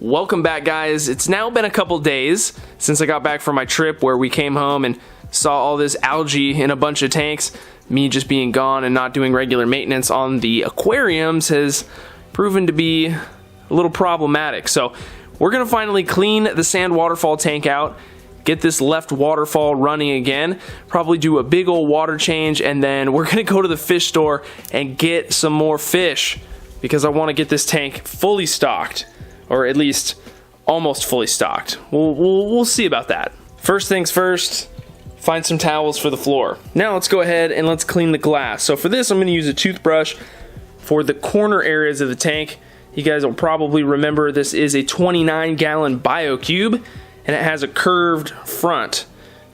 Welcome back, guys. It's now been a couple days since I got back from my trip where we came home and saw all this algae in a bunch of tanks. Me just being gone and not doing regular maintenance on the aquariums has proven to be a little problematic. So we're gonna finally clean the sand waterfall tank out, get this left waterfall running again, probably do a big old water change, and then we're gonna go to the fish store and get some more fish because I want to get this tank fully stocked, or at least almost fully stocked. We'll see about that. First things first, find some towels for the floor. Now let's go ahead and let's clean the glass. So for this, I'm going to use a toothbrush for the corner areas of the tank. You guys will probably remember this is a 29-gallon BioCube, and it has a curved front.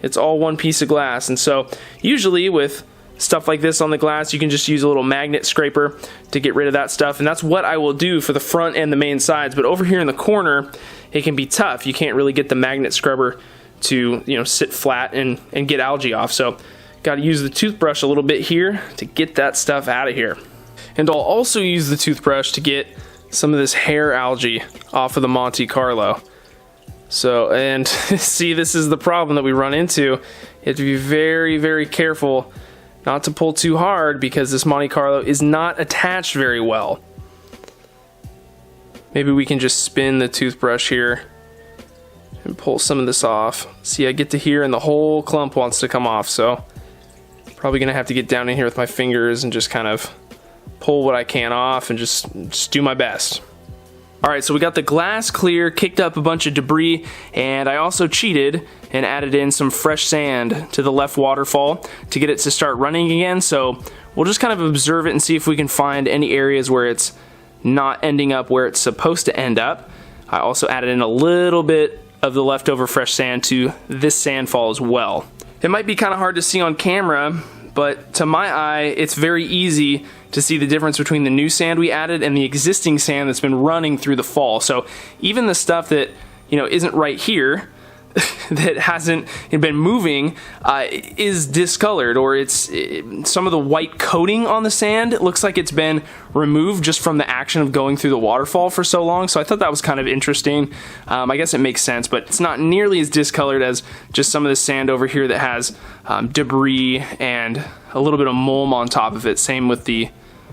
It's all one piece of glass, and so usually with stuff like this on the glass, you can just use a little magnet scraper to get rid of that stuff, and that's what I will do for the front and the main sides. But over here in the corner, it can be tough. You can't really get the magnet scrubber to, you know, sit flat and get algae off. So got to use the toothbrush a little bit here to get that stuff out of here. And I'll also use the toothbrush to get some of this hair algae off of the Monte Carlo. So, and see, this is the problem that we run into. You have to be very, very careful not to pull too hard because this Monte Carlo is not attached very well. Maybe we can just spin the toothbrush here and pull some of this off. See, I get to here and the whole clump wants to come off, so probably gonna have to get down in here with my fingers and just kind of pull what I can off and just do my best. Alright, so we got the glass clear, kicked up a bunch of debris, and I also cheated and added in some fresh sand to the left waterfall to get it to start running again. So we'll just kind of observe it and see if we can find any areas where it's not ending up where it's supposed to end up. I also added in a little bit of the leftover fresh sand to this sandfall as well. It might be kind of hard to see on camera, but to my eye, it's very easy to see the difference between the new sand we added and the existing sand that's been running through the fall. So even the stuff that, you know, isn't right here, that hasn't been moving, is discolored, or some of the white coating on the sand, it looks like it's been removed just from the action of going through the waterfall for so long. So I thought that was kind of interesting. I guess it makes sense, but it's not nearly as discolored as just some of the sand over here that has debris and a little bit of mulm on top of it. Same with the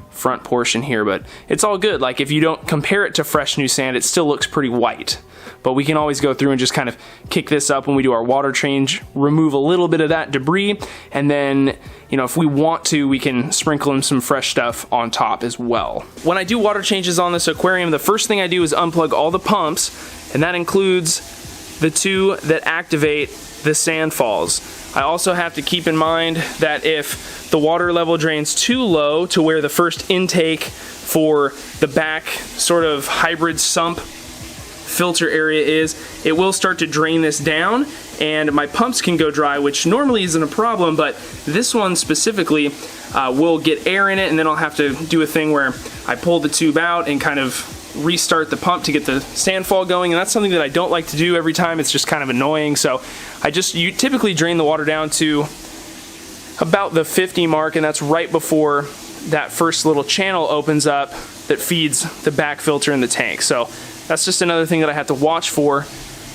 front portion here, but it's all good. Like, if you don't compare it to fresh new sand, it still looks pretty white. But we can always go through and just kind of kick this up when we do our water change, remove a little bit of that debris, and then, you know, if we want to, we can sprinkle in some fresh stuff on top as well. When I do water changes on this aquarium, the first thing I do is unplug all the pumps, and that includes the two that activate the sand falls. I also have to keep in mind that if the water level drains too low to where the first intake for the back sort of hybrid sump filter area is, it will start to drain this down and my pumps can go dry, which normally isn't a problem, but this one specifically will get air in it, and then I'll have to do a thing where I pull the tube out and kind of restart the pump to get the sandfall going, and that's something that I don't like to do every time. It's just kind of annoying. So you typically drain the water down to about the 50 mark, and that's right before that first little channel opens up that feeds the back filter in the tank. So that's just another thing that I have to watch for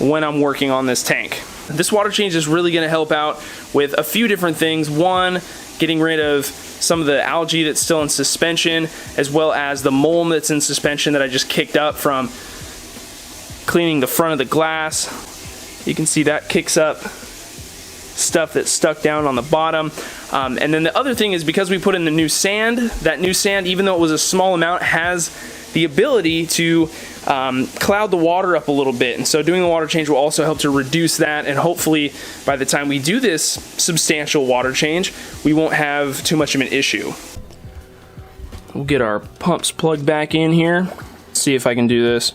when I'm working on this tank. This water change is really going to help out with a few different things. One, getting rid of some of the algae that's still in suspension, as well as the mulm that's in suspension that I just kicked up from cleaning the front of the glass. You can see that kicks up stuff that's stuck down on the bottom. And then the other thing is, because we put in the new sand, that new sand, even though it was a small amount, has the ability to cloud the water up a little bit, and so doing the water change will also help to reduce that, and hopefully by the time we do this substantial water change, we won't have too much of an issue. We'll get our pumps plugged back in here, see if I can do this.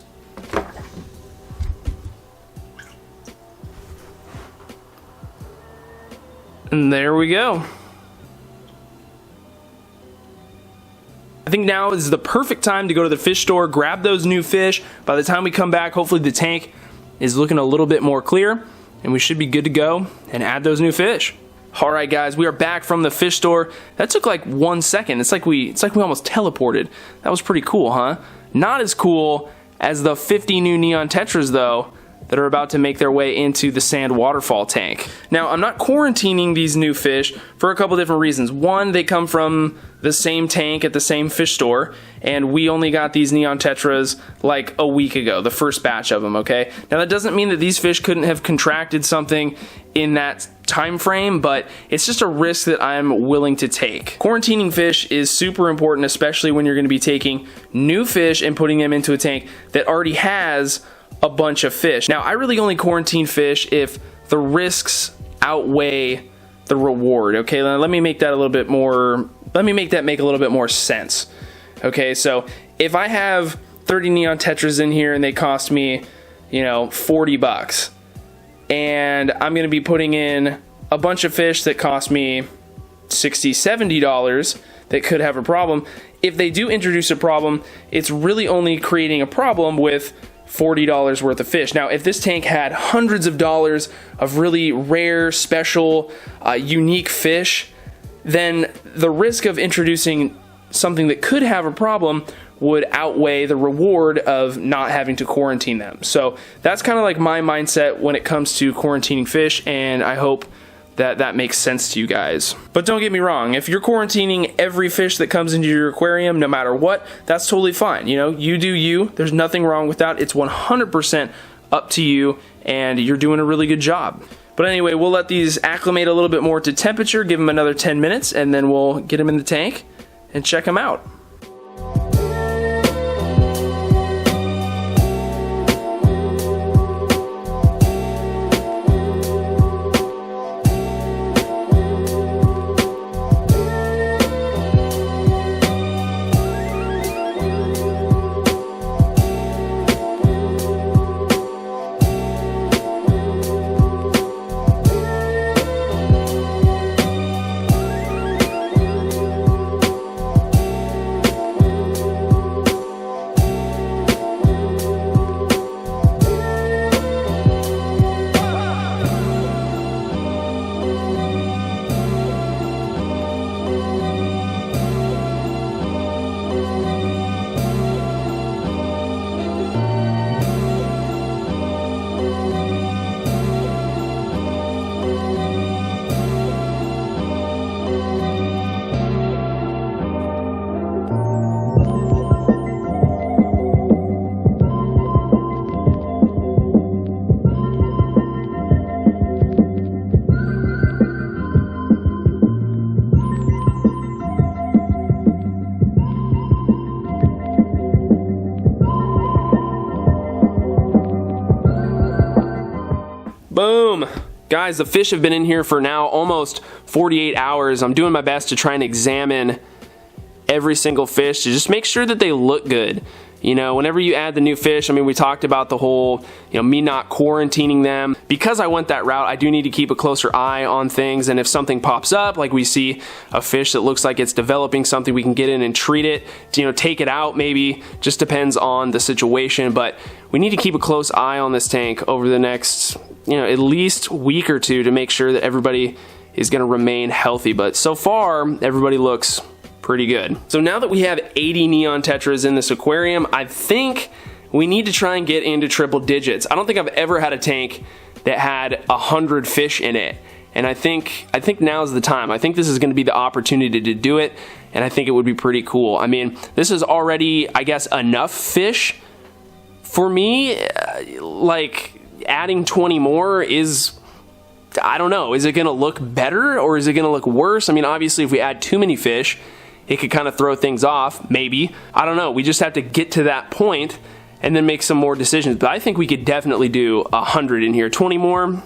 And there we go. I think now is the perfect time to go to the fish store, grab those new fish. By the time we come back, hopefully the tank is looking a little bit more clear, and we should be good to go and add those new fish. Alright guys, we are back from the fish store. That took like 1 second. It's like we almost teleported. That was pretty cool, huh? Not as cool as the 50 new neon tetras though that are about to make their way into the sand waterfall tank. Now, I'm not quarantining these new fish for a couple different reasons. One, they come from the same tank at the same fish store, and we only got these neon tetras like a week ago, the first batch of them, okay? Now, that doesn't mean that these fish couldn't have contracted something in that time frame, but it's just a risk that I'm willing to take. Quarantining fish is super important, especially when you're gonna be taking new fish and putting them into a tank that already has a bunch of fish. Now, I really only quarantine fish if the risks outweigh the reward, okay? Let me make that a little bit more, let me make that make a little bit more sense. Okay, so if I have 30 neon tetras in here and they cost me, you know, 40 bucks, and I'm gonna be putting in a bunch of fish that cost me $60, $70 that could have a problem, if they do introduce a problem, it's really only creating a problem with $40 worth of fish. Now, if this tank had hundreds of dollars of really rare, special, unique fish, then the risk of introducing something that could have a problem would outweigh the reward of not having to quarantine them. So that's kind of like my mindset when it comes to quarantining fish, and I hope that that makes sense to you guys. But don't get me wrong, if you're quarantining every fish that comes into your aquarium, no matter what, that's totally fine. You know, you do you. There's nothing wrong with that. It's 100% up to you, and you're doing a really good job. But anyway, we'll let these acclimate a little bit more to temperature, give them another 10 minutes, and then we'll get them in the tank and check them out. Boom! Guys, the fish have been in here for now almost 48 hours. I'm doing my best to try and examine every single fish to just make sure that they look good. You know, whenever you add the new fish, I mean, we talked about the whole, you know, me not quarantining them. Because I went that route, I do need to keep a closer eye on things, and if something pops up, like we see a fish that looks like it's developing something, we can get in and treat it, to, you know, take it out maybe, just depends on the situation, but we need to keep a close eye on this tank over the next, you know, at least week or two to make sure that everybody is going to remain healthy. But so far, everybody looks pretty good. So now that we have 80 neon tetras in this aquarium, I think we need to try and get into triple digits. I don't think I've ever had a tank that had 100 fish in it, and I think now's the time. I think this is going to be the opportunity to do it, and I think it would be pretty cool. I mean, this is already, I guess, enough fish for me. Like, adding 20 more is, I don't know, is it gonna look better or is it gonna look worse? I mean, obviously if we add too many fish, it could kind of throw things off, maybe. I don't know, we just have to get to that point and then make some more decisions. But I think we could definitely do 100 in here. 20 more,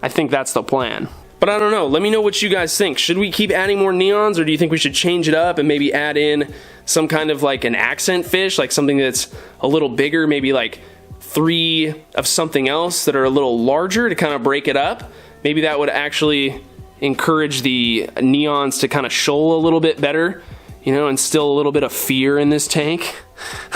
I think that's the plan. But I don't know, let me know what you guys think. Should we keep adding more neons, or do you think we should change it up and maybe add in some kind of like an accent fish, like something that's a little bigger, maybe like 3 of something else that are a little larger to kind of break it up? Maybe that would actually encourage the neons to kind of shoal a little bit better, you know, instill a little bit of fear in this tank.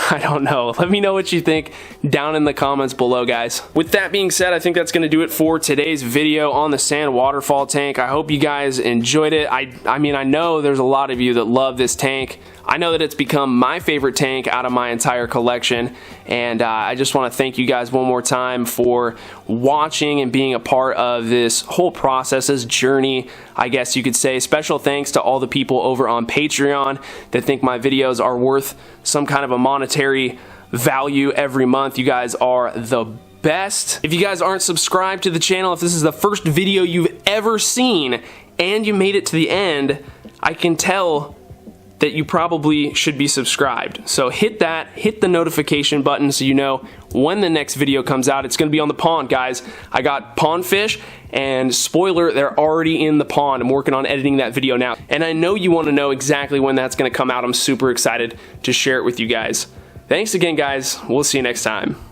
I don't know. Let me know what you think down in the comments below, guys. With that being said, I think that's going to do it for today's video on the sand waterfall tank. I hope you guys enjoyed it. I mean, I know there's a lot of you that love this tank. I know that it's become my favorite tank out of my entire collection, and I just want to thank you guys one more time for watching and being a part of this whole process, this journey, I guess you could say. Special thanks to all the people over on Patreon that think my videos are worth some kind of a monetary value every month. You guys are the best. If you guys aren't subscribed to the channel, if this is the first video you've ever seen and you made it to the end, I can tell that you probably should be subscribed. So hit that, hit the notification button so you know when the next video comes out. It's gonna be on the pond, guys. I got pond fish, and spoiler, they're already in the pond. I'm working on editing that video now. And I know you wanna know exactly when that's gonna come out. I'm super excited to share it with you guys. Thanks again, guys. We'll see you next time.